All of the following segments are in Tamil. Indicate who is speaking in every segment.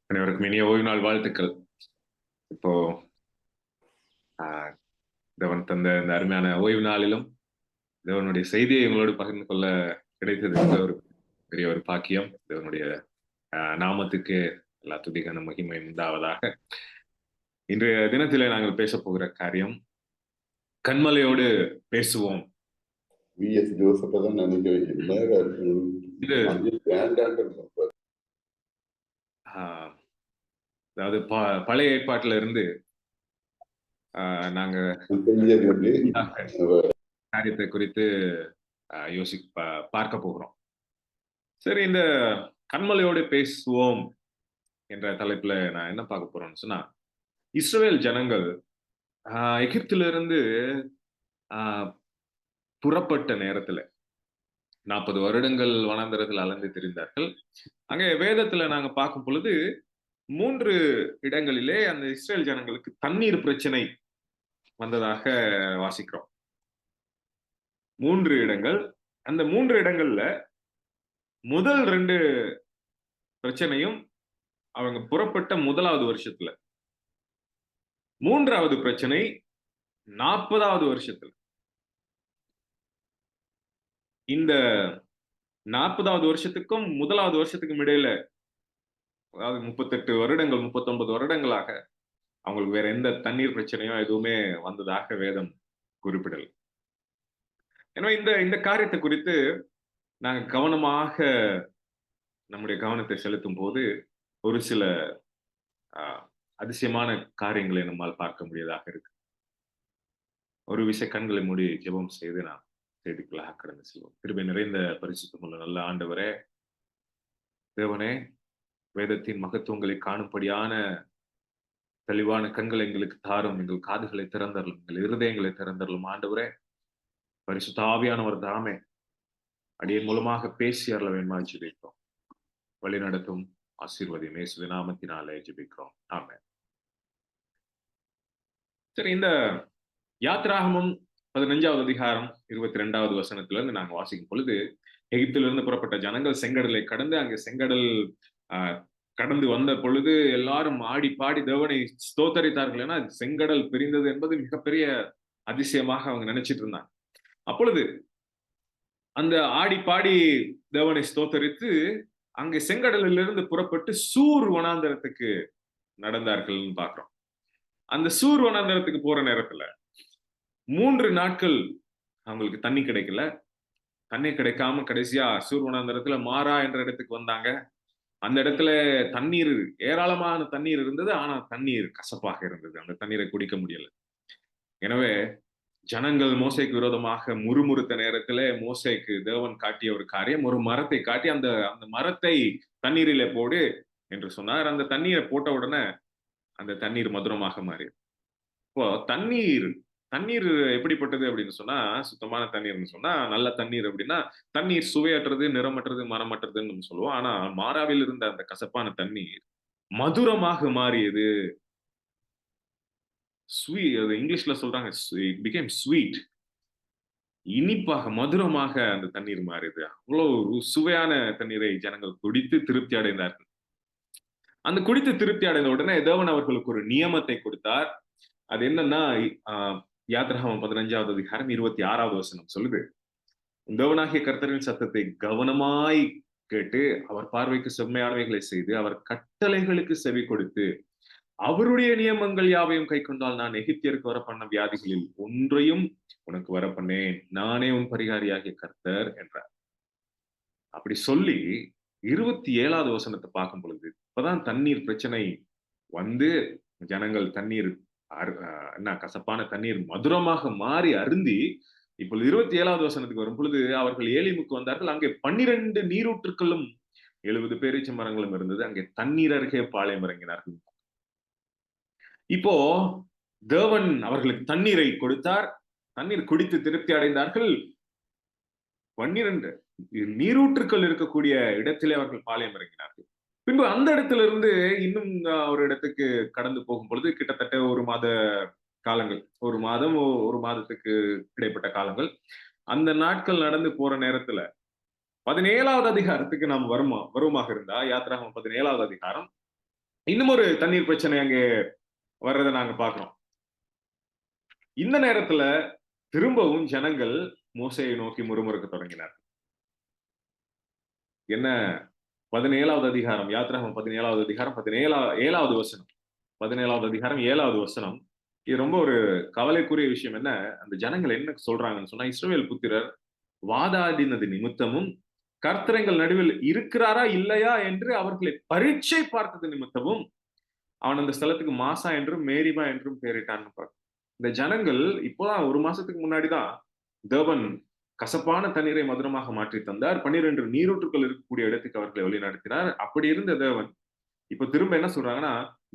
Speaker 1: அனைவருக்கும் இனிய ஓய்வு நாள் வாழ்த்துக்கள். இப்போ ஆஹ், தேவன் தந்த இந்த அருமையான ஓய்வு நாளிலும் தேவனுடைய செய்தியை எங்களோடு பகிர்ந்து கொள்ள கிடைத்தது ஒரு பெரிய ஒரு பாக்கியம். தேவனுடைய நாமத்துக்கு எல்லா துதிகான மகிமை உண்டாவதாக. இன்றைய தினத்திலே நாங்கள் பேச போகிற காரியம் கண்மலையோடு பேசுவோம்.
Speaker 2: VS ஜோசப்பை தான் நினைக்கிறேன்.
Speaker 1: இது அதாவது பழைய ஏற்பாட்டில இருந்து நாங்க காரியத்தை குறித்து பார்க்க போகிறோம். சரி, இந்த கண்மலையோடு பேசுவோம் என்ற தலைப்புல நான் என்ன பார்க்க போறேன்னு சொன்னா, இஸ்ரவேல் ஜனங்கள் எகிப்திலிருந்து புறப்பட்ட நேரத்துல 40 வருடங்கள் வனாந்தரத்தில் அலைந்து திரிந்தார்கள். அங்கே வேதத்துல நாங்க பார்க்கும் பொழுது 3 இடங்களிலே அந்த இஸ்ரேல் ஜனங்களுக்கு தண்ணீர் பிரச்சனை வந்ததாக வாசிக்கிறோம். 3 இடங்கள். அந்த 3 இடங்கள்ல முதல் 2 பிரச்சனையும் அவங்க புறப்பட்ட முதலாவது வருஷத்துல, 3வது பிரச்சனை 40வது வருஷத்துல. இந்த 40வது வருஷத்துக்கும் முதலாவது வருஷத்துக்கும் இடையில, அதாவது 38 வருடங்கள் 39 வருடங்களாக அவங்களுக்கு வேற எந்த தண்ணீர் பிரச்சனையோ எதுவுமே வந்ததாக வேதம் குறிப்பிடல். எனவே இந்த காரியத்தை குறித்து நாங்க கவனமாக நம்முடைய கவனத்தை செலுத்தும் போது ஒரு சில அதிசயமான காரியங்களை நம்மால் பார்க்க முடியதாக இருக்கு. ஒரு விஷய கண்களை மூடி ஜெபம் செய்து நான் செய்திக்குள்ளாக கடந்து செல்வோம். கிருபை நிறைந்த பரிசுத்தமுள்ள நல்ல ஆண்டவரே, தேவனே, வேதத்தின் மகத்துவங்களை காணும்படியான தெளிவான கண்களை எங்களுக்கு தாரும். எங்கள் காதுகளை திறந்தரலும், எங்கள் இருதயங்களை திறந்தரலும். ஆண்டவரே, பரிசுத்த ஆவியானவர் தாமே அடியின் மூலமாக பேசி அருள வேண்டுமா ஜெபிக்கிறோம். வழி நடத்தும், ஆசீர்வதியும் இயேசுவின் நாமத்தினாலே ஜெபிக்கிறோம். ஆமென். சரி, இந்த யாத்ராகமம் 15வது அதிகாரம் 22வது வசனத்துல இருந்து நாங்க வாசிக்கும் பொழுது, எகிப்திலிருந்து புறப்பட்ட ஜனங்கள் செங்கடலை கடந்து அங்கே செங்கடல் கடந்து வந்த பொழுது எல்லாரும் ஆடி பாடி தேவனை ஸ்தோத்தரித்தார்கள். ஏன்னா செங்கடல் பிரிந்தது என்பது மிகப்பெரிய அதிசயமாக அவங்க நினைச்சிட்டு இருந்தாங்க. அப்பொழுது அந்த ஆடி பாடி தேவனை ஸ்தோத்தரித்து அங்கே செங்கடலிலிருந்து புறப்பட்டு சூர் வனாந்தரத்துக்கு நடந்தார்கள் பார்க்கிறோம். அந்த சூர் வனாந்தரத்துக்கு போற நேரத்துல 3 நாட்கள் அவங்களுக்கு தண்ணி கிடைக்கல. தண்ணி கிடைக்காம கடைசியா சூர் வனாந்தரத்துல மாறா என்ற இடத்துக்கு வந்தாங்க. அந்த இடத்துல தண்ணீர், ஏராளமான தண்ணீர் இருந்தது. ஆனா தண்ணீர் கசப்பாக இருந்தது. அந்த தண்ணீரை குடிக்க முடியல. எனவே ஜனங்கள் மோசைக்கு விரோதமாக முறுமுறுத்த நேரத்துல மோசைக்கு தேவன் காட்டிய ஒரு காரியம், ஒரு மரத்தை காட்டி அந்த மரத்தை தண்ணீரிலே போடு என்று சொன்னார். அந்த தண்ணீரை போட்ட உடனே அந்த தண்ணீர் மதுரமாக மாறியது. இப்போ தண்ணீர் எப்படிப்பட்டது அப்படின்னு சொன்னா, சுத்தமான தண்ணீர்னு சொன்னா, நல்ல தண்ணீர் அப்படின்னா தண்ணீர் சுவையற்றது, நிறமற்றது, மனமற்றதுன்னு நம்ம சொல்லுவோம். ஆனா மாறாவில் இருந்த அந்த கசப்பான தண்ணீர் மதுரமாக மாறியது. இங்கிலீஷ்ல சொல்றாங்க, it became sweet. இனிப்பாக, மதுரமாக அந்த தண்ணீர் மாறியது. அவ்வளவு சுவையான தண்ணீரை ஜனங்கள் குடித்து திருப்தி அடைந்தார்கள். அந்த குடித்து திருப்தி அடைந்த உடனே தேவன் அவர்களுக்கு ஒரு நியமத்தை கொடுத்தார். அது என்னன்னா, யாத்ராகமம் 15வது அதிகாரம் 26வது வசனம் சொல்லுது, தேவனாகிய கர்த்தரின் சத்தத்தை கவனமாய் கேட்டு அவர் பார்வைக்கு செம்மையானவைகளை செய்து அவர் கட்டளைகளுக்கு செவி கொடுத்து அவருடைய நியமங்கள் யாவையும் கை கொண்டால் நான் எகிப்தியருக்கு வர பண்ண வியாதிகளில் ஒன்றையும் உனக்கு வர பண்ணேன், நானே உன் பரிகாரியாகிய கர்த்தர் என்றார். அப்படி சொல்லி 27வது வசனத்தை பார்க்கும் பொழுது, இப்பதான் தண்ணீர் பிரச்சனை வந்து ஜனங்கள் தண்ணீர் என்ன கசப்பான தண்ணீர் மதுரமாக மாறி அருந்தி, இப்போ 27வது வசனத்துக்கு வரும் பொழுது அவர்கள் ஏலிமுக்கு வந்தார்கள். அங்கே 12 நீரூற்றுக்களும் 70 பேரீச்ச மரங்களும் இருந்தது. அங்கே தண்ணீர் அருகே பாளையம் இறங்கினார்கள். இப்போ தேவன் அவர்களுக்கு தண்ணீரை கொடுத்தார். தண்ணீர் குடித்து திருப்தி அடைந்தார்கள். 12 நீரூற்றுக்கள் இருக்கக்கூடிய இடத்திலே அவர்கள் பாளையம் இறங்கினார்கள். பின்பு அந்த இடத்துல இருந்து இன்னும் ஒரு இடத்துக்கு கடந்து போகும் பொழுது கிட்டத்தட்ட 1 மாத காலங்கள், 1 மாதம் 1 மாதத்துக்கு இடைப்பட்ட காலங்கள். அந்த நாட்கள் நடந்து போற நேரத்துல 17வது அதிகாரத்துக்கு நாம் வருமாக இருந்தா, யாத்திராகமம் 17வது அதிகாரம், இன்னும் ஒரு தண்ணீர் பிரச்சனை அங்கே வர்றதை நாங்க பார்க்கிறோம். இந்த நேரத்துல திரும்பவும் ஜனங்கள் மோசேயை நோக்கி முறுமுறுக்க தொடங்கினார். என்ன? 17வது அதிகாரம், யாத்திராகமம் 17வது அதிகாரம் 7வது வசனம், 17வது அதிகாரம் 7வது வசனம். இது ரொம்ப ஒரு கவலைக்குரிய விஷயம். என்ன அந்த ஜனங்கள் என்ன சொல்றாங்கன்னு சொன்னா, இஸ்ரவேல் புத்திரர் வாதாடினது நிமித்தமும் கர்த்தர் நடுவில் இருக்கிறாரா இல்லையா என்று அவர்களை பரீட்சை பார்த்தது நிமித்தமும் அவன் அந்த ஸ்தலத்துக்கு மாசா என்றும் மேரிபா என்றும் பெயரிட்டான்னு பார்க்க. இந்த ஜனங்கள் இப்போதான் ஒரு மாசத்துக்கு முன்னாடிதான் தேவன் கசப்பான தண்ணீரை மதுரமாக மாற்றி தந்தார், 12 நீரூற்றுக்கள் இருக்கக்கூடிய இடத்துக்கு அவர்களை வழிநடத்தினார். அப்படி இருந்த தேவன் இப்ப திரும்ப என்ன சொல்றாங்கன்னா,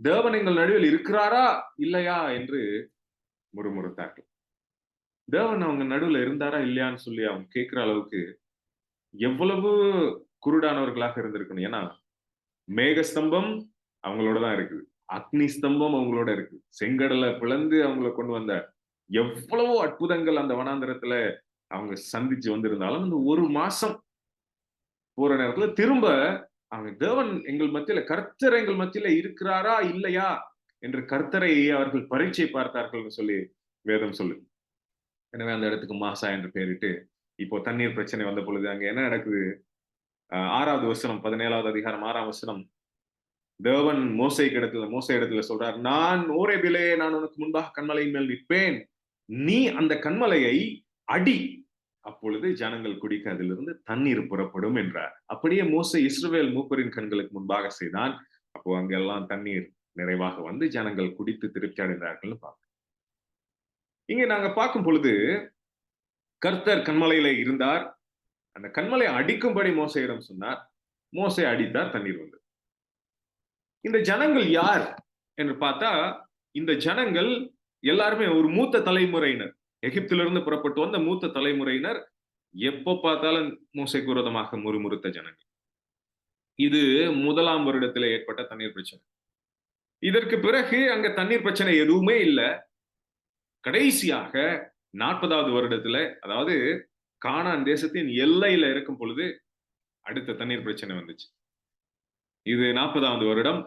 Speaker 1: தேவன் எங்கள் நடுவில் இருக்கிறாரா இல்லையா என்று முறுமுறுத்தார்கள். தேவன் அவங்க நடுவில் இருந்தாரா இல்லையான்னு சொல்லி அவங்க கேட்கிற அளவுக்கு எவ்வளவு குருடானவர்களாக இருந்திருக்கணும். ஏன்னா மேகஸ்தம்பம் அவங்களோட தான் இருக்குது, அக்னி ஸ்தம்பம் அவங்களோட இருக்கு, செங்கடலை பிளந்து அவங்களை கொண்டு வந்த எவ்வளவோ அற்புதங்கள் அந்த வனாந்தரத்துல அவங்க சந்திச்சு வந்திருந்தாலும் இந்த ஒரு மாசம் போற நேரத்துல திரும்ப அவங்க தேவன் எங்கள் மத்தியில, கர்த்தர் எங்கள் மத்தியில இருக்கிறாரா இல்லையா என்று கர்த்தரை அவர்கள் பரீட்சை பார்த்தார்கள் சொல்லி வேதம் சொல்லு. எனவே அந்த இடத்துக்கு மாசா என்று பெயரிட்டு இப்போ தண்ணீர் பிரச்சனை வந்த பொழுது அங்க என்ன நடக்குது? 6வது வசனம், 17வது அதிகாரம் 6ஆம் வசனம். தேவன் மோசே இடத்துல சொல்றார், நான் ஓரேபிலே நான் உனக்கு முன்பாக கண்மலையின் மேல் நிற்பேன், நீ அந்த கண்மலையை அடி, அப்பொழுது ஜனங்கள் குடிக்க அதிலிருந்து தண்ணீர் புறப்படும் என்றார். அப்படியே மோசே இஸ்ரவேல் மூப்பரின் கண்களுக்கு முன்பாக செய்தான். அப்போ அங்கெல்லாம் தண்ணீர் நிறைவாக வந்து ஜனங்கள் குடித்து திருப்தி அடைந்தார்கள். இங்க நாங்க பார்க்கும் பொழுது கர்த்தர் கண்மலையில இருந்தார், அந்த கண்மலை அடிக்கும்படி மோசையிடம் சொன்னார், மோசே அடித்தார், தண்ணீர் வந்தது. இந்த ஜனங்கள் யார் என்று பார்த்தா, இந்த ஜனங்கள் எல்லாருமே ஒரு மூத்த தலைமுறையினர், எகிப்திலிருந்து புறப்பட்டு வந்த மூத்த தலைமுறையினர், எப்ப பார்த்தாலும் மோசைக்கு விரோதமாக முறுமுறுத்த ஜனங்கள். இது 1ஆம் வருடத்தில் ஏற்பட்ட தண்ணீர் பிரச்சனை. இதற்கு பிறகு அங்க தண்ணீர் பிரச்சனை எதுவுமே இல்லை. கடைசியாக 40வது வருடத்துல, அதாவது கானான் தேசத்தின் எல்லையில இருக்கும் பொழுது அடுத்த தண்ணீர் பிரச்சனை வந்துச்சு. இது 40வது வருடம்.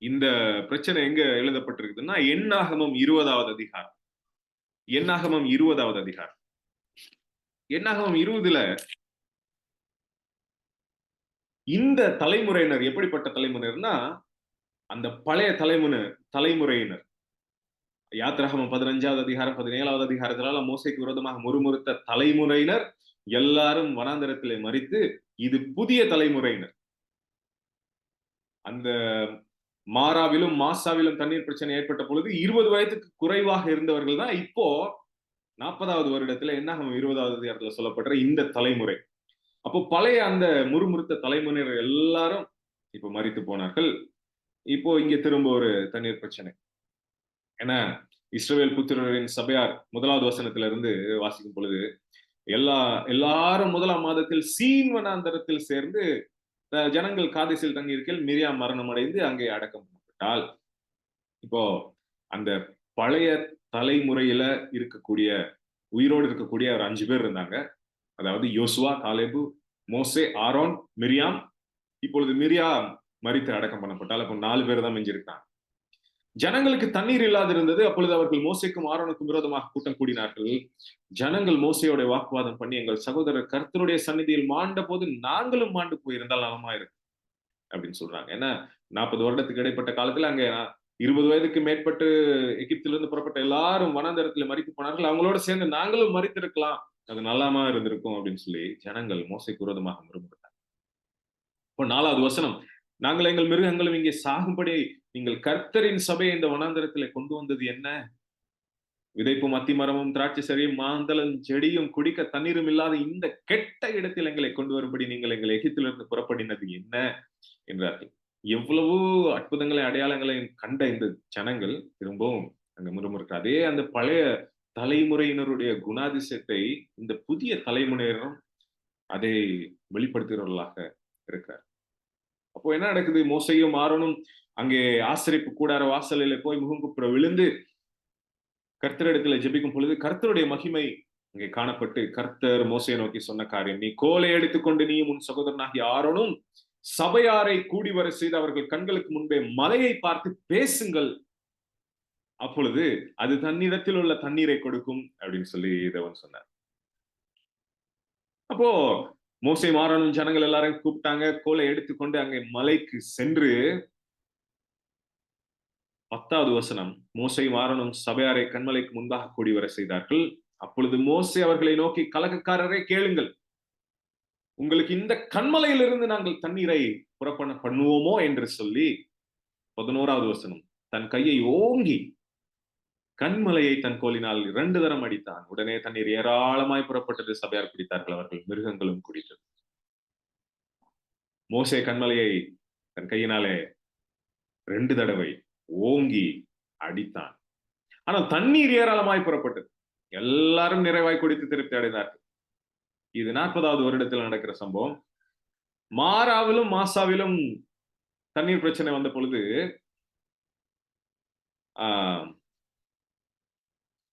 Speaker 1: இந்த பிரச்சனை எங்க எழுதப்பட்டிருக்குதுன்னா, எண்ணாகமம் 20வது அதிகாரம். எண்ணாகமம் 20வது அதிகாரம். எண்ணாகமம் 20ல இந்த தலைமுறையினர் எப்படிப்பட்ட தலைமுறையினர்னா, அந்த பழைய தலைமுறையினர். யாத்திராகமம் 15வது அதிகாரம் 17வது அதிகாரத்தினால மோசைக்கு விரோதமாக முறுமுறுத்த தலைமுறையினர் எல்லாரும் வனாந்தரத்திலே மரித்து, இது புதிய தலைமுறையினர். அந்த மாராவிலும் மாசாவிலும் தண்ணீர் பிரச்சனை ஏற்பட்ட பொழுது 20 வயதுக்கு குறைவாக இருந்தவர்கள் தான் இப்போ 40வது வருடத்துல எண்ணாகமம் 20வது அதிகாரத்துல சொல்லப்படுற இந்த தலைமுறை. அப்போ பழைய அந்த முறுமுறுத்த தலைமுறையினர் எல்லாரும் இப்ப மரித்து போனார்கள். இப்போ இங்க திரும்ப ஒரு தண்ணீர் பிரச்சனை. ஏன்னா இஸ்ரவேல் புத்திரரின் சபையார் 1வது வசனத்துல இருந்து வாசிக்கும் பொழுது, எல்லாரும் 1ஆம் மாதத்தில் சீன் வனாந்தரத்தில் சேர்ந்து ஜனங்கள் காதேசில் தங்கி இருக்கையில் மிரியாம் மரணம் அடைந்து அங்கே அடக்கம் பண்ணப்பட்டால். இப்போ அந்த பழைய தலைமுறையில இருக்கக்கூடிய, உயிரோடு இருக்கக்கூடிய ஒரு 5 பேர் இருந்தாங்க. அதாவது யோசுவா, காலேபு, மோசே, ஆரோன், மிரியாம். இப்பொழுது மிரியாம் மரித்து அடக்கம் பண்ணப்பட்டால். அப்போ 4 பேர் தான் மிஞ்சிருக்காங்க. ஜனங்களுக்கு தண்ணீர் இல்லாது இருந்தது. அப்பொழுது அவர்கள் மோசேக்கும் ஆரோனுக்கும் விரோதமாக கூட்டம் கூடினார்கள். ஜனங்கள் மோசையோட வாக்குவாதம் பண்ணி, எங்கள் சகோதரர் கர்த்தருடைய சந்நிதியில் மாண்ட போது நாங்களும் மாண்டு போயிருந்தால் நலமா இருக்கு அப்படின்னு சொல்றாங்க. ஏன்னா 40 வருடத்துக்கு இடைப்பட்ட காலத்துல அங்க 20 வயதுக்கு மேற்பட்டு எகிப்திலிருந்து புறப்பட்ட எல்லாரும் வனாந்தரத்துல மரித்து போனார்கள். அவங்களோட சேர்ந்து நாங்களும் மரித்திருக்கலாம், அது நல்லாமா இருந்திருக்கும் அப்படின்னு சொல்லி ஜனங்கள் மோசைக்கு விரோதமாக முறுமுறுத்தாங்க. இப்போ 4வது வசனம், நாங்கள் எங்கள் மிருகங்களும் இங்கே சாகும்படி நீங்கள் கர்த்தரின் சபையை இந்த வனாந்தரத்திலே கொண்டு வந்தது என்ன? விதைப்பும் அத்தி மரமும் திராட்சை செடியும் மாந்தளம் செடியும் குடிக்க தண்ணீரும் இல்லாத இந்த கெட்ட இடத்தில் எங்களை கொண்டு வரும்படி நீங்கள் எங்கள் எகிப்திலிருந்து புறப்படினது என்ன என்றார்கள். எவ்வளவு அற்புதங்களை அடையாளங்களை கண்ட இந்த ஜனங்கள் திரும்பவும் அங்க முறுமுறுக்க, அதே அந்த பழைய தலைமுறையினருடைய குணாதிசயத்தை இந்த புதிய தலைமுறையினரும் அதை வெளிப்படுத்துகிறவர்களாக இருக்கிறார். அப்போ என்ன நடக்குது? மோசையும் ஆரோனும் அங்கே ஆசரிப்பு கூடார வாசலிலே போய் முகங்குப்புற விழுந்து கர்த்தரிடத்துல ஜெபிக்கும் பொழுது கர்த்தருடைய மகிமை அங்கே காணப்பட்டு கர்த்தர் மோசையை நோக்கி சொன்ன காரியம், நீ கோலை எடுத்துக்கொண்டு நீயும் உன் சகோதரனாகிய ஆரோனும் சபையாரை கூடி வர செய்து அவர்கள் கண்களுக்கு முன்பே மலையை பார்த்து பேசுங்கள், அப்பொழுது அது தன்னிடத்தில் உள்ள தண்ணீரை கொடுக்கும் அப்படின்னு சொல்லி தேவன் சொன்னார். அப்போ மோசே ஆரோனும் ஜனங்கள் எல்லாரும் கூப்பிட்டாங்க. கோலை எடுத்துக்கொண்டு அங்கே மலைக்கு சென்று 10வது வசனம், மோசேயும் ஆரோனும் சபையாரை கண்மலைக்கு முன்பாக கூடி வர செய்தார்கள். அப்பொழுது மோசே அவர்களை நோக்கி, கலகக்காரரே கேளுங்கள், உங்களுக்கு இந்த கண்மலையிலிருந்து நாங்கள் தண்ணீரை புறப்பட பண்ணுவோமோ என்று சொல்லி 11வது வசனம், தன் கையை ஓங்கி கண்மலையை தன் கோலினால் 2 தரம் அடித்தான். உடனே தண்ணீர் ஏராளமாய் புறப்பட்டது. சபையார் குடித்தார்கள், அவர்கள் மிருகங்களும் குடித்தது. மோசே கண்மலையை தன் கையினாலே 2 தடவை ஓங்கி அடித்தான். ஆனால் தண்ணீர் ஏராளமாய் புறப்பட்டது. எல்லாரும் நிறைவாய் குடித்து திருப்தி அடைந்தார்கள். இது 40வது வருடத்தில் நடக்கிற சம்பவம். மாராவிலும் மாசாவிலும் தண்ணீர் பிரச்சனை வந்த பொழுது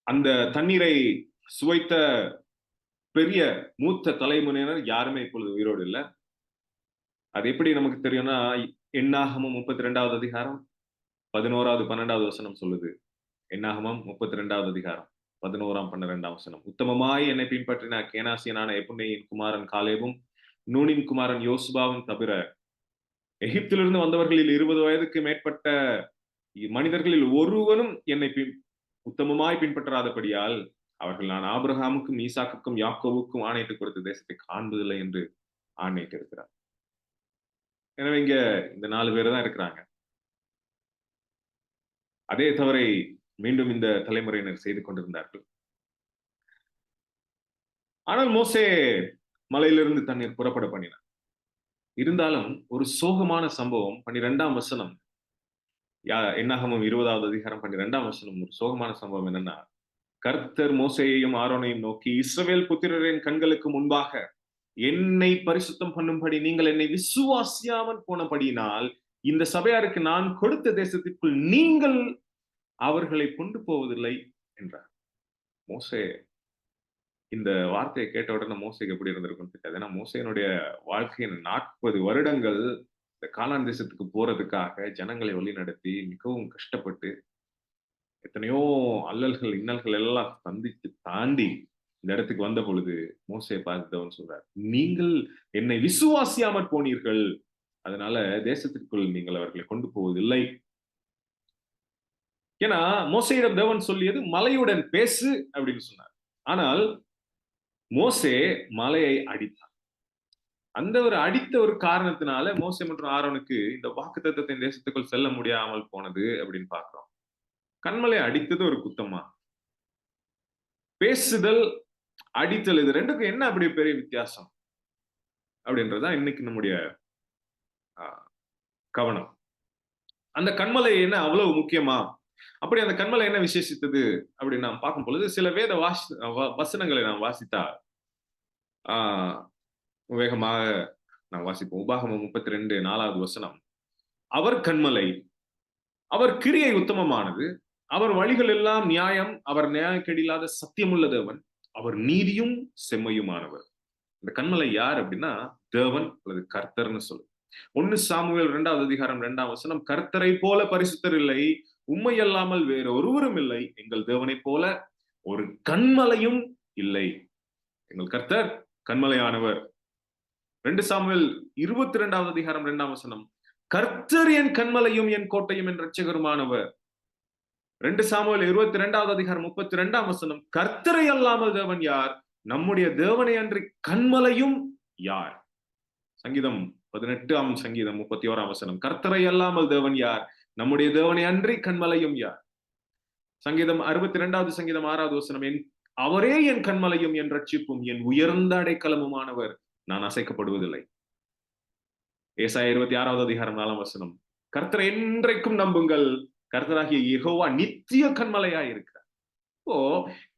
Speaker 1: அந்த தண்ணீரை சுவைத்த பெரிய மூத்த தலைமுறையினர் யாருமே இப்பொழுது உயிரோடு இல்லை. அது எப்படி நமக்கு தெரியும்னா, எண்ணாகமம் 32வது அதிகாரம் 11வது 12வது வசனம் சொல்லுது. எண்ணாகமம் 32வது அதிகாரம் 11ஆம் 12ஆம் வசனம், உத்தமமாய் என்னை பின்பற்றின கேனாசியனான எப்புன்னேயின் குமாரன் காலேபும் நூனின் குமாரன் யோசுபாவும் தவிர எகிப்திலிருந்து வந்தவர்களில் 20 வயதுக்கு மேற்பட்ட மனிதர்களில் ஒருவனும் என்னை உத்தமமாய் பின்பற்றாதபடியால் அவர்கள் நான் ஆபிரகாமுக்கும் ஈசாக்குக்கும் யாக்கோவுக்கும் ஆணையிட்டு கொடுத்த தேசத்தை காண்பதில்லை என்று ஆணையிட்டு இருக்கிறார். எனவே இங்க இந்த 4 பேர் தான் இருக்கிறாங்க. அதே தவறை மீண்டும் இந்த தலைமுறையினர் செய்து கொண்டிருந்தார்கள். ஆனால் மோசே மலையிலிருந்து தண்ணீர் புறப்பட பண்ணினார். இருந்தாலும் ஒரு சோகமான சம்பவம் 12ஆம் வசனம், எண்ணாகமம் 20வது அதிகாரம் 12ஆம் வசனம், ஒரு சோகமான சம்பவம் என்னன்னா, கர்த்தர் மோசேயையும் ஆரோனையும் நோக்கி, இஸ்ரவேல் புத்திரரின் கண்களுக்கு முன்பாக என்னை பரிசுத்தம் பண்ணும்படி நீங்கள் என்னை விசுவாசியாமல் போனபடியினால் இந்த சபையாருக்கு நான் கொடுத்த தேசத்திற்குள் நீங்கள் அவர்களை கொண்டு போவதில்லை என்றார். மோசே இந்த வார்த்தையை கேட்ட உடனே மோசேக்கு எப்படி இருந்திருக்குன்னு தெரியாது. ஏன்னா மோசேனுடைய வாழ்க்கையின் 40 வருடங்கள் இந்த கானான் தேசத்துக்கு போறதுக்காக ஜனங்களை வழி நடத்தி மிகவும் கஷ்டப்பட்டு எத்தனையோ அல்லல்கள் இன்னல்கள் எல்லாம் சந்தித்து தாண்டி இந்த இடத்துக்கு வந்த பொழுது மோசே பார்த்தவன் சொல்றார், நீங்கள் என்னை விசுவாசியாமற் போனீர்கள், அதனால தேசத்திற்குள் நீங்கள் அவர்களை கொண்டு போவதில்லை. ஏன்னா மோசேயிடம் தேவன் சொல்லியது மலையுடன் பேசு அப்படின்னு சொன்னார். ஆனால் மோசே மலையை அடித்தார். அந்த ஒரு அடித்த ஒரு காரணத்தினால மோசே மற்றும் ஆரோனுக்கு இந்த வாக்குத்தத்தத்தின் தேசத்துக்குள் செல்ல முடியாமல் போனது அப்படின்னு பார்க்கிறோம். கண்மலை அடித்தது ஒரு குத்தமா? பேசுதல், அடித்தல், இது ரெண்டுக்கும் என்ன அப்படி பெரிய வித்தியாசம் அப்படின்றதுதான் இன்னைக்கு நம்முடைய கவனம். அந்த கண்மலை என்ன அவ்வளவு முக்கியமா? அப்படி அந்த கண்மலை என்ன விசேஷித்தது அப்படின்னு நாம் பார்க்கும் பொழுது சில வேத வசனங்களை நாம் வாசித்தா வேகமாக நாம் வாசிப்போம். உபாகமம் 32:4வது வசனம், அவர் கண்மலை, அவர் கிரியை உத்தமமானது, அவர் வழிகள் எல்லாம் நியாயம், அவர் நியாயக்கேடில்லாத சத்தியமுள்ள தேவன், அவர் நீதியும் செம்மையுமானவர். இந்த கண்மலை யார் அப்படின்னா தேவன் அல்லது கர்த்தர்னு சொல்லு. 1 சாமுவேல் 2வது அதிகாரம் 2ஆம் வசனம், கர்த்தரை போல பரிசுத்தர் இல்லை, உம்மை அல்லாமல் வேற ஒருவரும் இல்லை, எங்கள் தேவனை போல ஒரு கண்மலையும் இல்லை. எங்கள் கர்த்தர் கண்மலையானவர். 2 சாமுவேல் 22வது அதிகாரம் 2ஆம் வசனம், கர்த்தர் என் கண்மலையும் என் கோட்டையும் என் இரட்சகருமானவர். 2 சாமுவேல் 22வது அதிகாரம் 32ஆம் வசனம், கர்த்தரை அல்லாமல் தேவன் யார்? நம்முடைய தேவனை அன்றி கண்மலையும் யார்? சங்கீதம் 18ஆம் சங்கீதம் 31ஆம் வசனம், கர்த்தரை அல்லாமல் தேவன் யார்? நம்முடைய தேவனை அன்றி கண்மலையும் யார்? சங்கீதம் 62வது சங்கீதம் 6வது வசனம், அவரே என் கண்மலையும் என் ரட்சிப்பும் என் உயர்ந்த அடைக்கலமுமானவர், நான் அசைக்கப்படுவதில்லை. ஏசாயா 26வது அதிகாரம் 4ஆம் வசனம், கர்த்தரை என்றைக்கும் நம்புங்கள், கர்த்தராகிய யெகோவா நித்திய கண்மலையா இருக்கிறார். இப்போ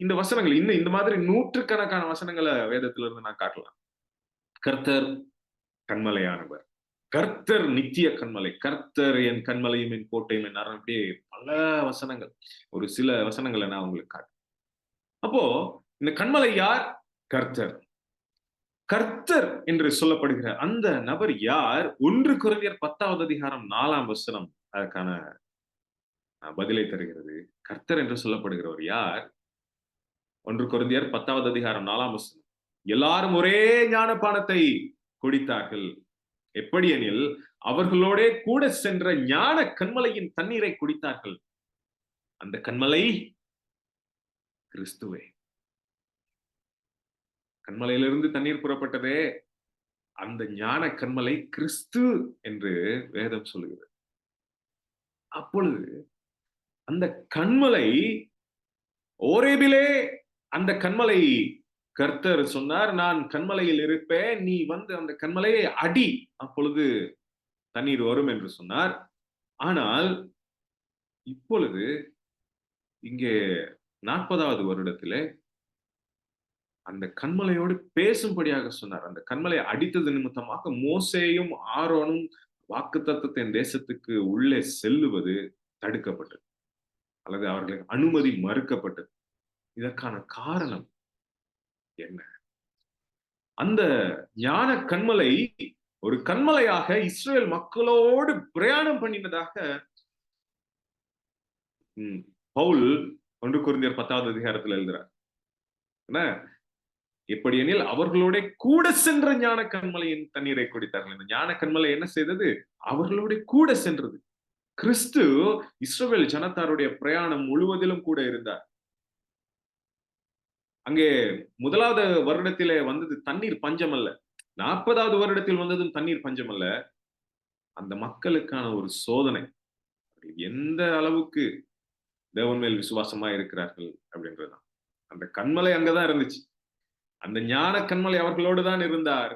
Speaker 1: இந்த வசனங்கள் இன்னும் இந்த மாதிரி 100கணக்கான வசனங்களை வேதத்துல இருந்து நான் காட்டலாம். கர்த்தர் கண்மலையானவர், கர்த்தர் நித்திய கண்மலை, கர்த்தர் என் கண்மலையும் என் கோட்டையும் என் அப்படியே பல வசனங்கள், ஒரு சில வசனங்களை நான் உங்களுக்கு காட்டுறேன். அப்போ இந்த கன்மலை யார்? கர்த்தர். கர்த்தர் என்று சொல்லப்படுகிற அந்த நபர் யார்? 1 கொரிந்தியர் 10வது அதிகாரம் 4ஆம் வசனம் அதற்கான பதிலை தருகிறது. கர்த்தர் என்று சொல்லப்படுகிறவர் யார்? 1 கொரிந்தியர் 10வது அதிகாரம் 4ஆம் வசனம். எல்லாரும் ஒரே ஞானபானத்தை குடித்தார்கள். எப்படி எனில் அவர்களோடே கூட சென்ற ஞான கன்மலையின் தண்ணீரை குடித்தார்கள். அந்த கன்மலை கிறிஸ்துவே. கன்மலையிலிருந்து தண்ணீர் புறப்பட்டதே, அந்த ஞான கன்மலை கிறிஸ்து என்று வேதம் சொல்லுகிறது. அப்பொழுது அந்த கன்மலை ஓரேபிலே, அந்த கன்மலை கர்த்தர் சொன்னார், நான் கன்மலையில் இருப்பேன், நீ வந்து அந்த கன்மலையை அடி, அப்பொழுது தண்ணீர் வரும் என்று சொன்னார். ஆனால் இப்பொழுது இங்கே 40வது வருடத்திலே அந்த கன்மலையோடு பேசும்படியாக சொன்னார். அந்த கன்மலை அடித்தது நிமித்தமாக மோசேயும் ஆரோனும் வாக்குத்தத்தத்தின் தேசத்துக்கு உள்ளே செல்லுவது தடுக்கப்பட்டது, அல்லது அவர்களுக்கு அனுமதி மறுக்கப்பட்டது. இதற்கான காரணம் என்ன? அந்த ஞான கன்மலை ஒரு கன்மலையாக இஸ்ரேல் மக்களோடு பிரயாணம் பண்ணினதாக பவுல் 1 கொரிந்தியர் 10வது அதிகாரத்தில் எழுதுறார். எப்படி எனில் அவர்களோட கூட சென்ற ஞான கன்மலையின் தண்ணீரை குடித்தார்கள். இந்த ஞான கன்மலை என்ன செய்தது? அவர்களோட கூட சென்றது. கிறிஸ்து இஸ்ரவேல் ஜனத்தாருடைய பிரயாணம் முழுவதிலும் கூட இருந்தார். அங்கே 1வது வருடத்திலே வந்தது தண்ணீர் பஞ்சம் அல்ல, 40வது வருடத்தில் வந்ததும் தண்ணீர் பஞ்சம் அல்ல. அந்த மக்களுக்கான ஒரு சோதனை, எந்த அளவுக்கு தேவன் மேல் விசுவாசமா இருக்கிறார்கள் அப்படின்றதுதான். அந்த கன்மலை அங்கதான் இருந்துச்சு. அந்த ஞான கன்மலை அவர்களோடு தான் இருந்தார்.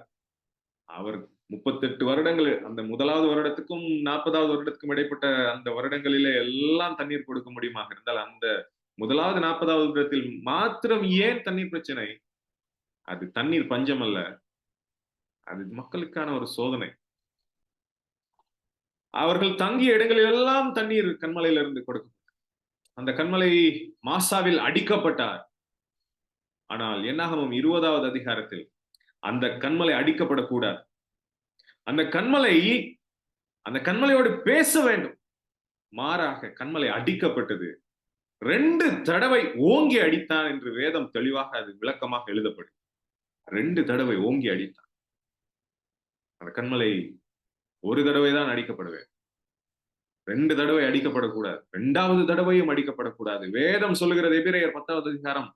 Speaker 1: அவர் 38 வருடங்கள், அந்த 1வது வருடத்துக்கும் 40வது வருடத்துக்கும் இடைப்பட்ட அந்த வருடங்களிலே எல்லாம் தண்ணீர் கொடுக்க முடியுமாக இருந்தால், அந்த 1வது 40வது வருடத்தில் மாத்திரம் ஏன் தண்ணீர் பிரச்சனை? அது தண்ணீர் பஞ்சம் அல்ல, அது மக்களுக்கான ஒரு சோதனை. அவர்கள் தங்கிய இடங்களில் எல்லாம் தண்ணீர் கன்மலையிலிருந்து கொடுக்கப்பட்டது. அந்த கன்மலை மாசாவில் அடிக்கப்பட்டார். ஆனால் என்னாகமம் 20வது அதிகாரத்தில் அந்த கன்மலை அடிக்கப்படக்கூடாது. அந்த கன்மலையோடு பேச வேண்டும். மாறாக கன்மலை அடிக்கப்பட்டது. 2 தடவை ஓங்கி அடித்தான் என்று வேதம் தெளிவாக அது விளக்கமாக எழுதப்படும். 2 தடவை ஓங்கி அடித்தான். அந்த கன்மலை ஒரு தடவை தான் அடிக்கப்பட வேண்டும், 2 தடவை அடிக்கப்படக்கூடாது. 2வது தடவையும் அடிக்கப்படக்கூடாது. வேதம் சொல்லுகிறது, எபிரேயர் 10வது அதிகாரம்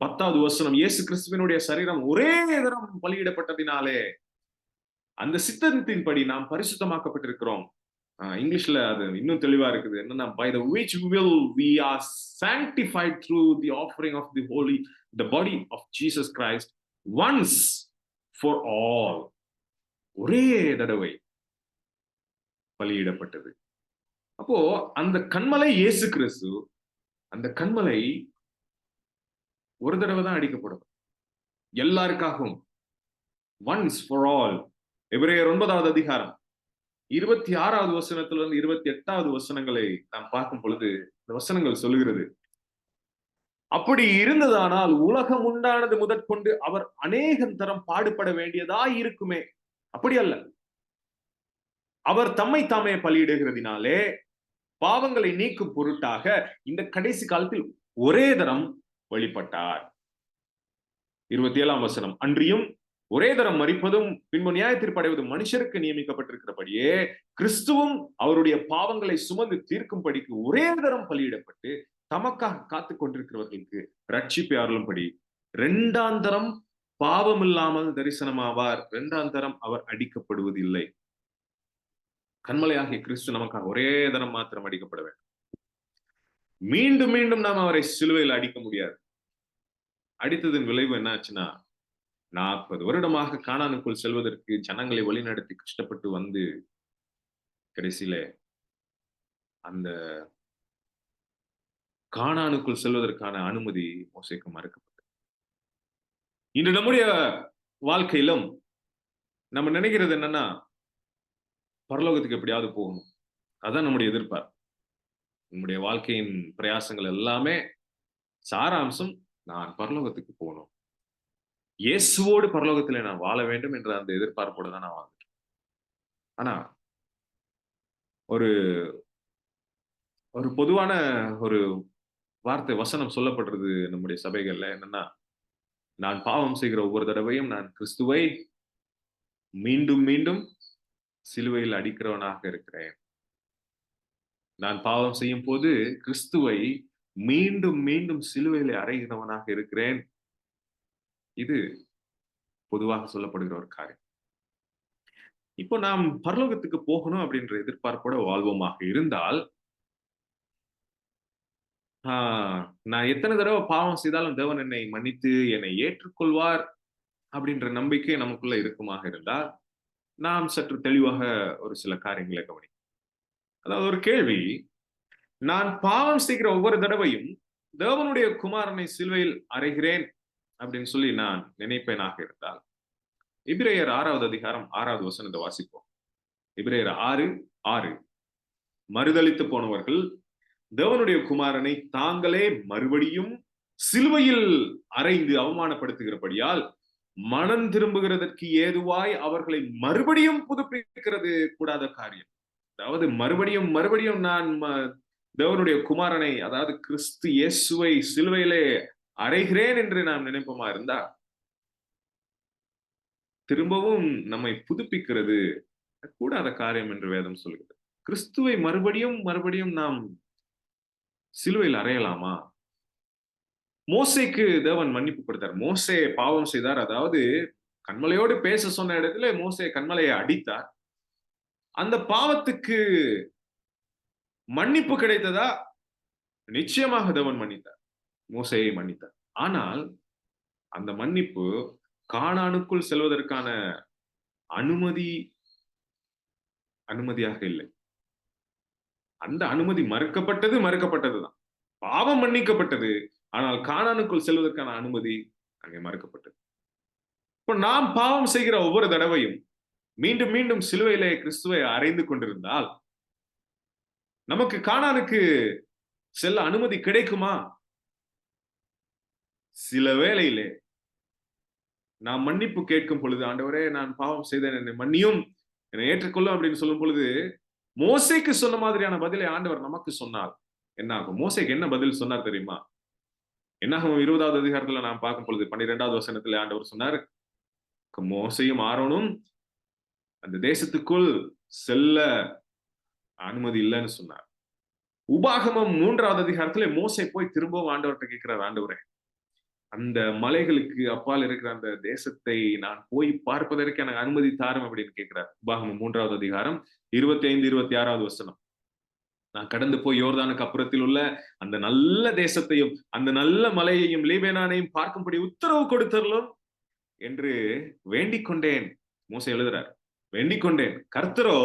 Speaker 1: 10வது வசனம், இயேசு கிறிஸ்துவினுடைய சரீரம் ஒரே தரம் பலியிடப்பட்டதினாலே அந்த சித்தத்தின்படி நாம் பரிசுத்தமாக்கப்பட்டிருக்கிறோம். இங்கிலீஷ்ல அது இன்னும் தெளிவா இருக்குது. என்னன்னா, by the which will we are sanctified through the offering of the body of Jesus Christ once for all. ஒரே தடவை பலியிடப்பட்டது. அப்போ அந்த கன்மலை இயேசு கிறிஸ்து, அந்த கன்மலை ஒரு தடவை தான் அடிக்கப்படும், எல்லாருக்காகவும், once for all. எபிரேயர் 9வது அதிகாரம் 26வது வசனத்திலிருந்து 28வது வசனங்களை நாம் பார்க்கும் பொழுது இந்த வசனங்கள் சொல்லுகிறது, அப்படி இருந்ததானால் உலகம் உண்டானது முதற்கொண்டு அவர் அநேகம் தரம் பாடுபட வேண்டியதாய் இருக்குமே. அப்படி அல்ல, அவர் தம்மை தாமே பலியிடுகிறதினாலே பாவங்களை நீக்கும் பொருட்டாக இந்த கடைசி காலத்தில் ஒரே தரம் வெளிப்பட்டார். 27ஆம் வசனம், அன்றியும் ஒரே தரம் மரிப்பதும் பின்பு நியாயத்தீர்ப்பு அடைவதும் மனுஷருக்கு நியமிக்கப்பட்டிருக்கிறபடியே கிறிஸ்துவும் அவருடைய பாவங்களை சுமந்து தீர்க்கும்படிக்கு ஒரே தரம் பலியிடப்பட்டு தமக்காக காத்துக் கொண்டிருக்கிறவர்களுக்கு ரட்சிப்பை அருளும்படி 2ஆம் தரம் பாவம் இல்லாமல் தரிசனமாவார். 2ஆம் தரம் அவர் அடிக்கப்படுவதில்லை. கன்மலையாகிய கிறிஸ்து நமக்காக ஒரே தரம் மாத்திரம் அடிக்கப்பட வேண்டும். மீண்டும் மீண்டும் நாம் அவரை சிலுவையில் அடிக்க முடியாது. அடித்ததன் விளைவு என்ன ஆச்சுன்னா, 40 வருடமாக கானானுக்குள் செல்வதற்கு ஜனங்களை வழிநடத்தி கஷ்டப்பட்டு வந்து கடைசியில அந்த கானானுக்குள் செல்வதற்கான அனுமதி மோசேக்கு மறுக்கப்பட்டது. இன்று நம்முடைய வாழ்க்கையிலும் நம்ம நினைக்கிறது என்னன்னா, பரலோகத்துக்கு எப்படியாவது போகணும், அதான் நம்முடைய எதிர்பார்ப்பு. நம்முடைய வாழ்க்கையின் பிரயாசங்கள் எல்லாமே சாராம்சம் நான் பரலோகத்துக்கு போகணும், இயேசுவோடு பரலோகத்திலே நான் வாழ வேண்டும் என்ற அந்த எதிர்பார்ப்போட தான் நான் வாழ்ந்துட்டேன். ஆனா ஒரு ஒரு பொதுவான ஒரு வார்த்தை வசனம் சொல்லப்படுறது நம்முடைய சபைகள்ல என்னன்னா, நான் பாவம் செய்கிற ஒவ்வொரு தடவையும் நான் கிறிஸ்துவை மீண்டும் மீண்டும் சிலுவையில் அடிக்கிறவனாக இருக்கிறேன். நான் பாவம் செய்யும் போது கிறிஸ்துவை மீண்டும் மீண்டும் சிலுவையில் அறைகிறவனாக இருக்கிறேன். இது பொதுவாக சொல்லப்படுகிற ஒரு காரியம். இப்போ நாம் பரலோகத்துக்கு போகணும் அப்படின்ற எதிர்பார்ப்போட வாழ்வோமாக இருந்தால், நான் எத்தனை தடவை பாவம் செய்தாலும் தேவன் என்னை மன்னித்து என்னை ஏற்றுக்கொள்வார் அப்படின்ற நம்பிக்கை நமக்குள்ள இருக்குமாக இருந்தால், நாம் சற்று தெளிவாக ஒரு சில காரியங்களை கவனிக்கணும். அதாவது ஒரு கேள்வி, நான் பாவம் செய்கிற ஒவ்வொரு தடவையும் தேவனுடைய குமாரனை சிலுவையில் அறைகிறேன் அப்படின்னு சொல்லி நான் நினைப்பேனாக இருந்தால், எபிரேயர் 6வது அதிகாரம் 6வது வசனத்தை வாசிப்போம். எபிரேயர் 6:6 மறுதலித்து போனவர்கள் தேவனுடைய குமாரனை தாங்களே மறுபடியும் சிலுவையில் அறைந்து அவமானப்படுத்துகிறபடியால் மனம் திரும்புகிறதற்கு ஏதுவாய் அவர்களை மறுபடியும் புதுப்பிக்கிறது கூடாத காரியம். அதாவது மறுபடியும் மறுபடியும் நான் தேவனுடைய குமாரனை, அதாவது கிறிஸ்து இயேசுவை சிலுவையிலே அறைகிறேன் என்று நாம் நினைப்போமா இருந்தா, திரும்பவும் நம்மை புதுப்பிக்கிறது கூடாத காரியம் என்று வேதம் சொல்கிறது. கிறிஸ்துவை மறுபடியும் மறுபடியும் நாம் சிலுவையில் அறையலாமா? மோசேக்கு தேவன் மன்னிப்பு கொடுத்தார். மோசே பாவம் செய்தார். அதாவது கன்மலையோடு பேச சொன்ன இடத்துல மோசே கன்மலையை அடித்தார். அந்த பாவத்துக்கு மன்னிப்பு கிடைத்ததா? நிச்சயமாக தேவன் மன்னித்தார், மோசேயை மன்னித்தார். ஆனால் அந்த மன்னிப்பு கானானுக்குள் செல்வதற்கான அனுமதியாக இல்லை. அந்த அனுமதி மறுக்கப்பட்டதுதான். பாவம் மன்னிக்கப்பட்டது, ஆனால் கானானுக்குள் செல்வதற்கான அனுமதி அங்கே மறுக்கப்பட்டது. இப்போ நாம் பாவம் செய்கிற ஒவ்வொரு தடவையும் மீண்டும் மீண்டும் சிலுவையிலே கிறிஸ்துவை அறைந்து கொண்டிருந்தால், நமக்கு கானானுக்கு செல்ல அனுமதி கிடைக்குமா? சில வேளையிலே நாம் மன்னிப்பு கேட்கும் பொழுது, ஆண்டவரே நான் பாவம் செய்தேன், என்னை மன்னியும், என்னை ஏற்றுக்கொள்ளும் அப்படின்னு சொல்லும் பொழுது, மோசேக்கு சொன்ன மாதிரியான பதிலை ஆண்டவர் நமக்கு சொன்னால் என்ன ஆகும்? மோசேக்கு என்ன பதில் சொன்னார் தெரியுமா? என்னாகும் 20வது அதிகாரத்துல நாம் பார்க்கும் பொழுது 12வது வசனத்துல ஆண்டவர் சொன்னார், மோசேயும் ஆரோனும் அந்த தேசத்துக்குள் செல்ல அனுமதி இல்லைன்னு சொன்னார். உபாகமம் 3வது அதிகாரத்துல மோசே போய் திரும்பவும் ஆண்டவர்கிட்ட கேட்கிறார், ஆண்டவரே அந்த மலைகளுக்கு அப்பால் இருக்கிற அந்த தேசத்தை நான் போய் பார்ப்பதற்கு எனக்கு அனுமதி தாரும் அப்படின்னு கேட்கிறார். உபாகமம் 3வது அதிகாரம் 25, 26வது வசனம். நான் கடந்து போய் யோர்தானுக்கு அப்புறத்தில் உள்ள அந்த நல்ல தேசத்தையும் அந்த நல்ல மலையையும் லீபேனானையும் பார்க்கும்படி உத்தரவு கொடுத்தரலும் என்று வேண்டிக் கொண்டேன். மோசே எழுதுறார், வேண்டிக் கொண்டேன். கர்த்தரோ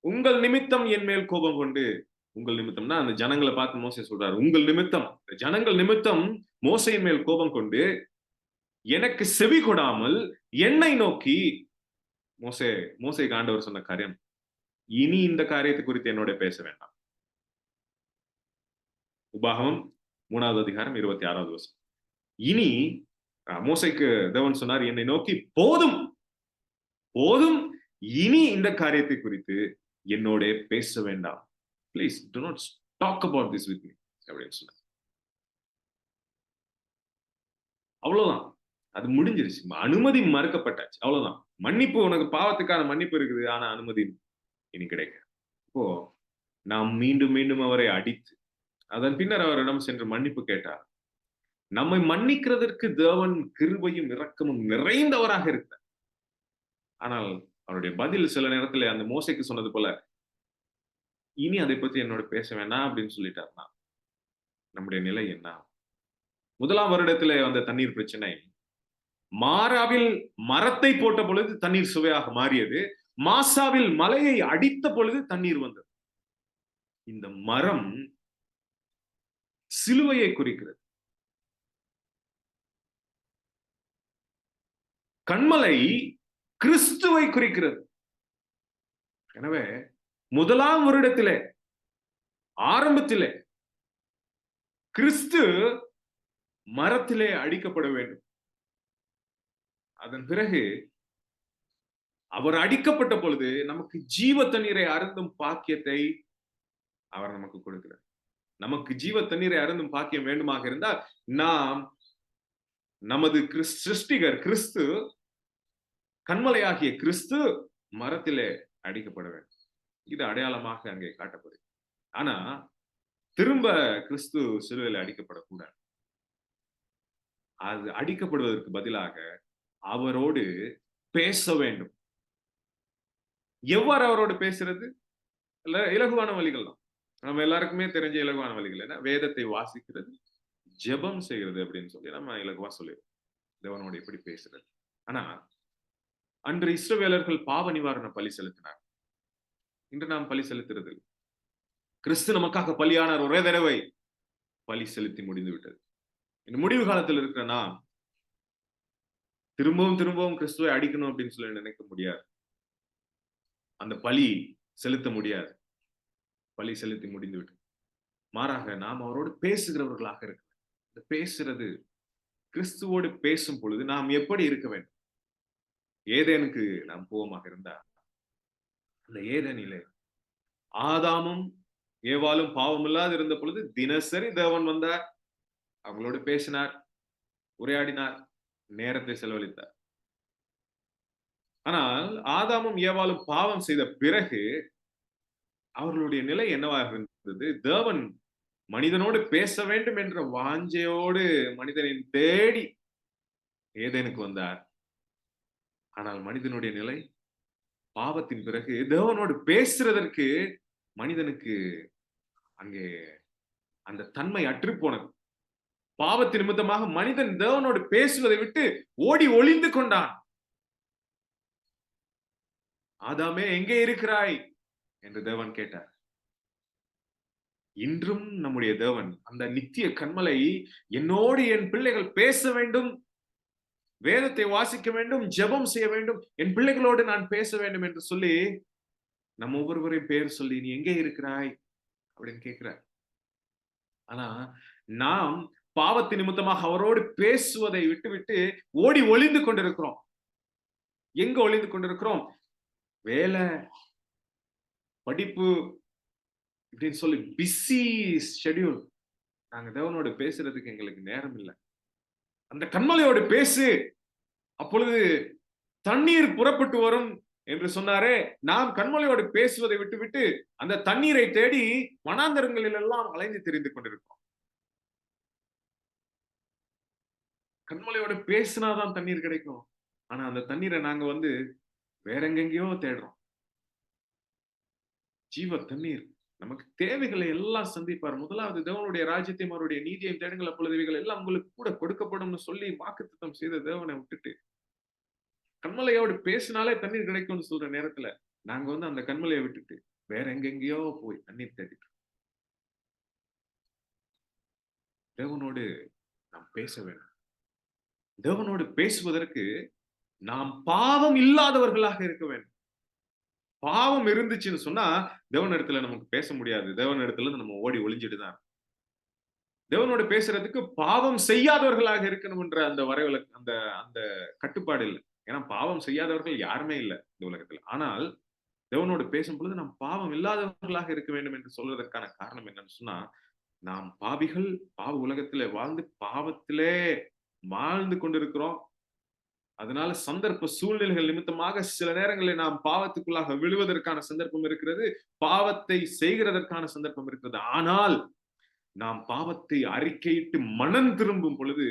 Speaker 1: உங்கள் நிமித்தம் என் மேல் கோபம் கொண்டு, உங்கள் நிமித்தம்னா அந்த ஜனங்களை பார்த்து மோசே சொல்றாரு, உங்கள் நிமித்தம், ஜனங்கள் நிமித்தம் மோசையின் மேல் கோபம் கொண்டு எனக்கு செவி கொடாமல் என்னை நோக்கி, மோசேக்கு ஆண்டவர் சொன்ன காரியம், இனி இந்த காரியத்தை குறித்து என்னோட பேச வேண்டாம். உபாகமம் 3வது அதிகாரம் 26வது வசனம். இனி மோசேக்கு தேவன் சொன்னார், என்னை நோக்கி போதும் போதும், இனி இந்த காரியத்தை குறித்து என்னோட பேச வேண்டாம். Please do not talk about this with me அப்படின்னு சொன்னார். அவ்வளவுதான், அது முடிஞ்சிருச்சு. அனுமதி மறுக்கப்பட்டாச்சு, அவ்வளவுதான். மன்னிப்பு, உனக்கு பாவத்துக்கான மன்னிப்பு இருக்குது, ஆனா அனுமதி இனி கிடைக்காது. இப்போ நாம் மீண்டும் மீண்டும் அவரை அடித்து அதன் பின்னர் அவரிடம் சென்று மன்னிப்பு கேட்டார். நம்மை மன்னிக்கிறதற்கு தேவன் கிருபையும் இரக்கமும் நிறைந்தவராக இருக்கிறார். ஆனால் அவருடைய பதில் சில நேரத்துல அந்த மோசேக்கு சொன்னது போல, இனி அதை பத்தி என்னோட பேச வேண்டாம் அப்படின்னு சொல்லிட்டாருன்னா நம்முடைய நிலை என்ன? 1ஆம் வருடத்துல வந்த தண்ணீர் பிரச்சனை, மாறாவில் மரத்தை போட்ட பொழுது தண்ணீர் சுவையாக மாறியது, மாசாவில் மலையை அடித்த பொழுது தண்ணீர் வந்தது. இந்த மரம் சிலுவையை குறிக்கிறது. கண்மலை கிறிஸ்துவை குறிக்கிறது. எனவே 1ஆம் வருடத்திலே ஆரம்பத்திலே கிறிஸ்து மரத்திலே அடிக்கப்பட வேண்டும். அதன் பிறகு அவர் அடிக்கப்பட்ட பொழுது நமக்கு ஜீவ தண்ணீரை அருந்தும் பாக்கியத்தை அவர் நமக்கு கொடுக்கிறார். நமக்கு ஜீவ தண்ணீரை அருந்தும் பாக்கியம் வேண்டுமாக இருந்தால் நாம் நமது சிருஷ்டிகர் கிறிஸ்து, கண்மலையாகிய கிறிஸ்து மரத்திலே அடிக்கப்பட வேண்டும். இது அடையாளமாக அங்கே காட்டப்படுது. ஆனா திரும்ப கிறிஸ்து சிலுவையில் அடிக்கப்படக்கூடாது. அது அடிக்கப்படுவதற்கு பதிலாக அவரோடு பேச வேண்டும். எவ்வாறு அவரோடு பேசுறது? இலகுவான வழிகள் தான். நம்ம எல்லாருக்குமே தெரிஞ்ச இலகுவான வழிகள் என்ன? வேதத்தை வாசிக்கிறது, ஜெபம் செய்கிறது அப்படின்னு சொல்லி நம்ம இலகுவா சொல்லிடுவோம். தேவனோடு எப்படி பேசுறது. ஆனா அன்று இஸ்ரவேலர்கள் பாவ நிவாரண பலி செலுத்தினார். இன்று நாம் பலி செலுத்துறது. கிறிஸ்து நமக்காக பலியானார், ஒரே தடவை பலி செலுத்தி முடிந்து விட்டது. இந்த முடிவு காலத்தில் இருக்கிற நாம் திரும்பவும் திரும்பவும் கிறிஸ்துவை அடிக்கணும் அப்படின்னு சொல்லி நினைக்க முடியாது. அந்த பலி செலுத்த முடியாது. பலி செலுத்தி முடிந்து விட்டது. மாறாக நாம் அவரோடு பேசுகிறவர்களாக இருக்க வேண்டும். பேசுறது, கிறிஸ்துவோடு பேசும் பொழுது நாம் எப்படி இருக்க வேண்டும்? ஏதேனுக்கு நாம் போவமாக இருந்தா, அந்த ஏதேனிலே ஆதாமும் ஏவாளும் பாவம் இல்லாது இருந்த பொழுது தினசரி தேவன் வந்தார், அவங்களோடு பேசினார், உரையாடினார், நேரத்தை செலவழித்தார். ஆனால் ஆதாமும் ஏவாளும் பாவம் செய்த பிறகு அவர்களுடைய நிலை என்னவாக இருந்தது? தேவன் மனிதனோடு பேச வேண்டும் என்ற வாஞ்சையோடு மனிதனின் தேடி ஏதேனுக்கு வந்தார். ஆனால் மனிதனுடைய நிலை பாவத்தின் பிறகு தேவனோடு பேசுறதற்கு மனிதனுக்கு அங்கே அந்த தன்மை அற்று போனது. பாவத்தின் நிமித்தமாக மனிதன் தேவனோடு பேசுவதை விட்டு ஓடி ஒளிந்து கொண்டான். ஆதாமே எங்கே இருக்கிறாய் என்று தேவன் கேட்டார். இன்றும் நம்முடைய தேவன் அந்த நித்திய கண்மலை, என்னோடு என் பிள்ளைகள் பேச வேண்டும், வேதத்தை வாசிக்க வேண்டும், ஜெபம் செய்ய வேண்டும், என் பிள்ளைகளோடு நான் பேச வேண்டும் என்று சொல்லி நம்ம ஒவ்வொருவரையும் பேர் சொல்லி நீ எங்கே இருக்கிறாய் அப்படின்னு கேட்கிறார். ஆனா நாம் பாவத்தின் நிமித்தமாக அவரோடு பேசுவதை விட்டுவிட்டு ஓடி ஒளிந்து கொண்டிருக்கிறோம். எங்க ஒளிந்து கொண்டிருக்கிறோம்? வேலை, படிப்பு இப்படின்னு சொல்லி பிஸி ஷெட்யூல். நாங்க தேவனோடு பேசுறதுக்கு எங்களுக்கு நேரம் இல்லை. அந்த கண்மலையோடு பேசு, அப்பொழுது தண்ணீர் புறப்பட்டு வரும் என்று சொன்னாரே. நாம் கண்மலையோடு பேசுவதை விட்டுவிட்டு அந்த தண்ணீரை தேடி வனாந்தரங்களில் எல்லாம் அலைந்து திரிந்து கொண்டிருக்கிறோம். கண்மலையோட பேசினாதான் தண்ணீர் கிடைக்கும். ஆனா அந்த தண்ணீரை நாங்க வேற எங்கெங்கயோ தேடுறோம். ஜீவ தண்ணீர் நமக்கு தேவைகளை எல்லாம் சந்திப்பார். முதலாவது தேவனுடைய ராஜ்யத்தையும் அவருடைய நீதியையும் தேடுங்கள், அப்பொழுது இவைகள் எல்லாம் உங்களுக்கு கூட கொடுக்கப்படும் சொல்லி வாக்குத்தத்தம் செய்த தேவனை விட்டுட்டு கண்மலையோடு பேசினாலே தண்ணீர் கிடைக்கும்னு சொல்ற நேரத்துல நாங்க அந்த கண்மலையை விட்டுட்டு வேற எங்கெங்கயோ போய் தண்ணீர் தேடிட்டு. தேவனோடு நாம் பேச வேண்டும். தேவனோடு பேசுவதற்கு நாம் பாவம் இல்லாதவர்களாக இருக்க வேண்டும். பாவம் இருந்துச்சுன்னு சொன்னா தேவன் இடத்துல நமக்கு பேச முடியாது. தேவன் இடத்துல நம்ம ஓடி ஒளிஞ்சிட்டுதான். தேவனோடு பேசுறதுக்கு பாவம் செய்யாதவர்களாக இருக்கணும்ன்ற அந்த வரைவிலக்கு, அந்த அந்த கட்டுப்பாடு இல்லை. ஏன்னா பாவம் செய்யாதவர்கள் யாருமே இல்லை இந்த உலகத்துல. ஆனால் தேவனோடு பேசும் பொழுது நாம் பாவம் இல்லாதவர்களாக இருக்க வேண்டும் என்று சொல்வதற்கான காரணம் என்னன்னு சொன்னா, நாம் பாவிகள், பாவ உலகத்திலே வாழ்ந்து பாவத்திலே வாழ்ந்து கொண்டிருக்கிறோம். அதனால சந்தர்ப்ப சூழ்நிலைகள் நிமித்தமாக சில நேரங்களில் நாம் பாவத்துக்குள்ளாக விழுவதற்கான சந்தர்ப்பம் இருக்கிறது, பாவத்தை செய்கிறதற்கான சந்தர்ப்பம் இருக்கிறது. ஆனால் நாம் பாவத்தை அறிக்கையிட்டு மனம் திரும்பும் பொழுது,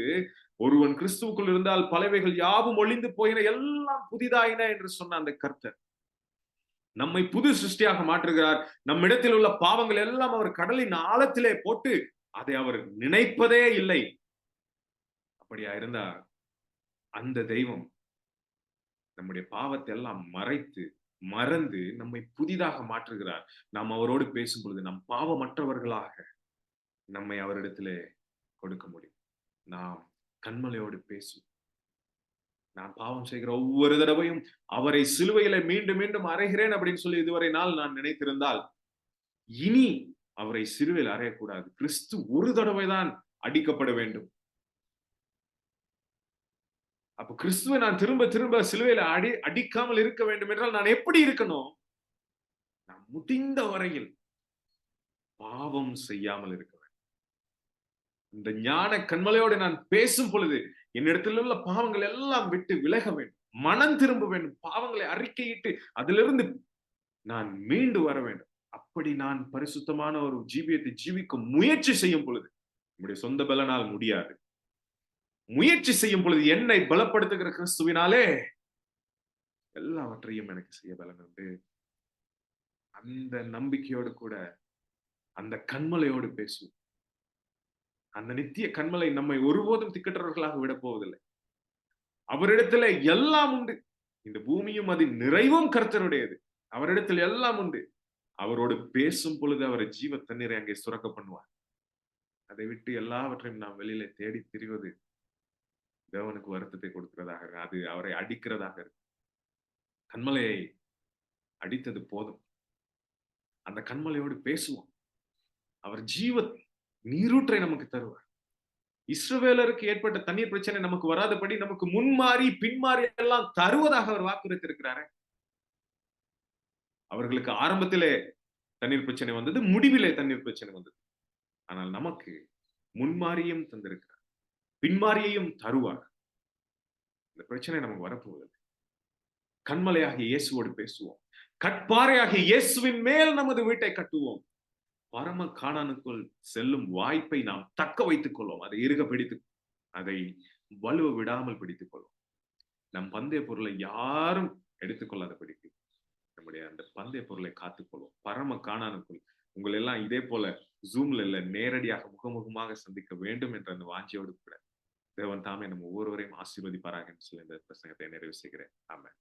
Speaker 1: ஒருவன் கிறிஸ்துவுக்குள் இருந்தால் பலவைகள் யாவும் ஒளிந்து போயின, எல்லாம் புதிதாயின என்று சொன்ன அந்த கர்த்தர் நம்மை புது சிருஷ்டியாக மாற்றுகிறார். நம்மிடத்தில் உள்ள பாவங்கள் எல்லாம் அவர் கடலின் ஆழத்திலே போட்டு அதை அவர் நினைப்பதே இல்லை. அப்படியா இருந்தா அந்த தெய்வம் நம்முடைய பாவத்தை எல்லாம் மறைத்து மறந்து நம்மை புதிதாக மாற்றுகிறார். நாம் அவரோடு பேசும் பொழுது நம் பாவமற்றவர்களாக நம்மை அவரிடத்திலே கொடுக்க முடியும். நாம் கண்மலையோடு பேசும். நான் பாவம் செய்கிற ஒவ்வொரு தடவையும் அவரை சிலுவையில மீண்டும் மீண்டும் அறைகிறேன் அப்படின்னு சொல்லி இதுவரை நாள் நான் நினைத்திருந்தால், இனி அவரை சிலுவையில் அறையக்கூடாது. கிறிஸ்து ஒரு தடவை தான் அடிக்கப்பட வேண்டும். அப்ப கிறிஸ்துவை நான் திரும்ப திரும்ப சிலுவையில அடிக்காமல் இருக்க வேண்டும் என்றால் நான் எப்படி இருக்கணும்? நான் முடிந்த வரையில் பாவம் செய்யாமல் இருக்க வேண்டும். இந்த ஞான கண்மலையோடு நான் பேசும் பொழுது என்னிடத்தில் உள்ள பாவங்கள் எல்லாம் விட்டு விலக வேண்டும், மனம் திரும்ப வேண்டும், பாவங்களை அறிக்கையிட்டு அதிலிருந்து நான் மீண்டு வர வேண்டும். அப்படி நான் பரிசுத்தமான ஒரு ஜீவியத்தை ஜீவிக்க முயற்சி செய்யும் பொழுது, நம்முடைய சொந்த பலனால் முடியாது. முயற்சி செய்யும் பொழுது என்னை பலப்படுத்துகிற கிறிஸ்துவினாலே எல்லாவற்றையும் எனக்கு செய்ய பலன் உண்டு. அந்த நம்பிக்கையோடு கூட அந்த கண்மலையோடு பேசுவோம். அந்த நித்திய கண்மலை நம்மை ஒருபோதும் திக்கற்றவர்களாக விட போவதில்லை. அவரிடத்துல எல்லாம் உண்டு. இந்த பூமியும் அது நிறைவும் கர்த்தருடையது. அவரிடத்தில் எல்லாம் உண்டு. அவரோடு பேசும் பொழுது அவர் ஜீவ தண்ணீரை அங்கே சுரக்க பண்ணுவார். அதை விட்டு எல்லாவற்றையும் நாம் வெளியில தேடி திரிவது தேவனுக்கு வருத்தத்தை கொடுக்கிறதாக, அது அவரை அடிக்கிறதாக இருக்கு. கண்மலையை அடித்தது போதும். அந்த கண்மலையோடு பேசுவோம். அவர் ஜீவ நீரூற்றை நமக்கு தருவார். இஸ்ரவேலருக்கு ஏற்பட்ட தண்ணீர் பிரச்சனை நமக்கு வராதபடி நமக்கு முன்மாறி பின்மாறி எல்லாம் தருவதாக அவர் வாக்குறுத்திருக்கிறாரே. அவர்களுக்கு ஆரம்பத்திலே தண்ணீர் பிரச்சனை வந்தது, முடிவிலே தண்ணீர் பிரச்சனை வந்தது. ஆனால் நமக்கு முன்மாறியும் தந்திருக்கிறார், பின்மாறியையும் தருவார். இந்த பிரச்சனை நமக்கு வரப்போவதில்லை. கண்மலையாகிய இயேசுவோடு பேசுவோம். கட்பாறையாகிய இயேசுவின் மேல் நமது வீட்டை கட்டுவோம். பரம கானானுக்குள் செல்லும் வாய்ப்பை நாம் தக்க வைத்துக் கொள்வோம். அதை இறுக பிடித்து, அதை வலுவ விடாமல் பிடித்துக் கொள்வோம். நம் பந்தய பொருளை யாரும் எடுத்துக்கொள்ளாத படிக்கு நம்முடைய அந்த பந்தய பொருளை காத்துக்கொள்வோம். பரம கானானுக்குள் உங்களை எல்லாம் இதே போல ஜூம்ல இல்ல, நேரடியாக முகமுகமாக சந்திக்க வேண்டும் என்ற அந்த வாஞ்சியோடு கூட தேவன் தாமே நம்ம ஒவ்வொருவரையும் ஆசீர்வதிப்பாராக என்று சொல்லி இந்த பிரசங்கத்தை நிறைவு செய்கிறேன். ஆமென்.